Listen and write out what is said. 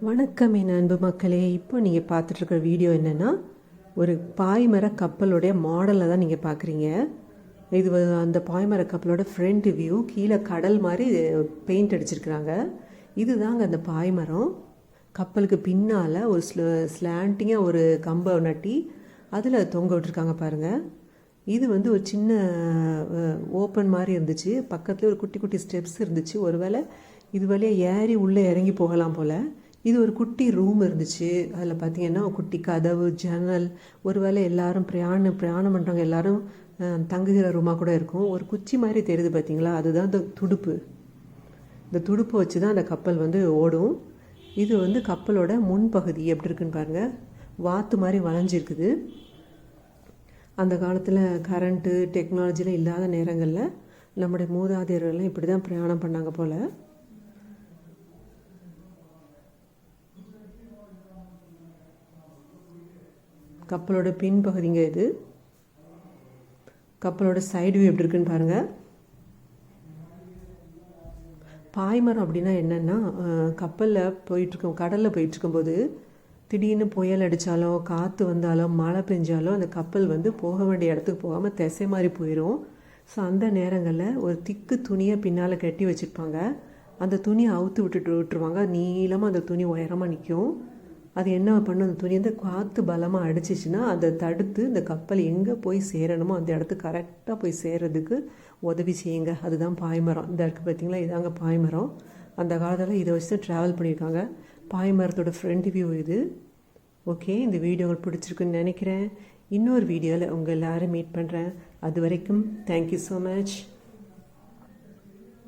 வணக்கம் என் அன்பு மக்களே. இப்போ நீங்கள் பார்த்துட்ருக்கிற வீடியோ என்னென்னா, ஒரு பாய்மர கப்பலுடைய மாடலை தான் நீங்கள் பார்க்குறீங்க. இது அந்த பாய்மர கப்பலோட ஃப்ரண்ட் வியூ. கீழே கடல் மாதிரி பெயிண்ட் அடிச்சிருக்கிறாங்க. இதுதாங்க அந்த பாய்மரம். கப்பலுக்கு பின்னால் ஒரு ஸ்லாண்டிங்காக ஒரு கம்பை நட்டி அதில் தொங்க விட்டுருக்காங்க பாருங்கள். இது ஒரு சின்ன ஓப்பன் மாதிரி இருந்துச்சு. பக்கத்தில் ஒரு குட்டி குட்டி ஸ்டெப்ஸ் இருந்துச்சு. ஒருவேளை இது வழியாக ஏறி உள்ளே இறங்கி போகலாம் போல். இது ஒரு குட்டி ரூம் இருந்துச்சு. அதில் பார்த்திங்கன்னா குட்டி கதவு, ஜன்னல். ஒருவேளை எல்லாரும் பிரயாணம் பண்ணுறவங்க எல்லாரும் தங்குகிற ரூமாக கூட இருக்கும். ஒரு குச்சி மாதிரி தெரியுது பார்த்தீங்களா, அதுதான் இந்த துடுப்பு. இந்த துடுப்பை வச்சு தான் அந்த கப்பல் ஓடும். இது கப்பலோட முன்பகுதி எப்படி இருக்குன்னு பாருங்கள். வாத்து மாதிரி வளைஞ்சிருக்குது. அந்த காலத்தில் கரண்ட்டு டெக்னாலஜிலாம் இல்லாத நேரங்களில் நம்முடைய மூதாதையர்கள்லாம் இப்படி தான் பிரயாணம் பண்ணாங்க போல். கப்பலோட பின்பகுதிங்க இது. கப்பலோட சைடு வியூ எப்படி இருக்குன்னு பாருங்கள். பாய்மரம் அப்படின்னா என்னென்னா, கப்பலில் போயிட்டுருக்கோம், கடலில் போயிட்டுருக்கும்போது திடீர்னு புயல் அடித்தாலோ, காற்று வந்தாலோ, மழை பெஞ்சாலோ அந்த கப்பல் போக வேண்டிய இடத்துக்கு போகாமல் திசை மாதிரி போயிடும். ஸோ அந்த நேரங்களில் ஒரு திக்கு துணியை பின்னால் கட்டி வச்சுருப்பாங்க. அந்த துணியை அவுத்து விட்டுருவாங்க. நீளமாக அந்த துணி உயரமாக நிற்கும். அது என்ன பண்ணும், அந்த துணி காற்று பலமாக அடிச்சிச்சுன்னா அதை தடுத்து இந்த கப்பல் எங்கே போய் சேரணுமோ அந்த இடத்துக்கு கரெக்டாக போய் சேர்கிறதுக்கு உதவி செய்யுங்க. அதுதான் பாய்மரம். இந்த இருக்குது பார்த்தீங்களா, இதாங்க பாய்மரம். அந்த காலத்தில் இதை வச்சு தான் ட்ராவல் பண்ணியிருக்காங்க. பாய்மரத்தோட ஃப்ரண்ட் வியூ இது. ஓகே, இந்த வீடியோ உங்களுக்கு பிடிச்சிருக்குன்னு நினைக்கிறேன். இன்னொரு வீடியோவில் உங்கள் எல்லோரும் மீட் பண்ணுறேன். அது வரைக்கும் தேங்க்யூ ஸோ மச்.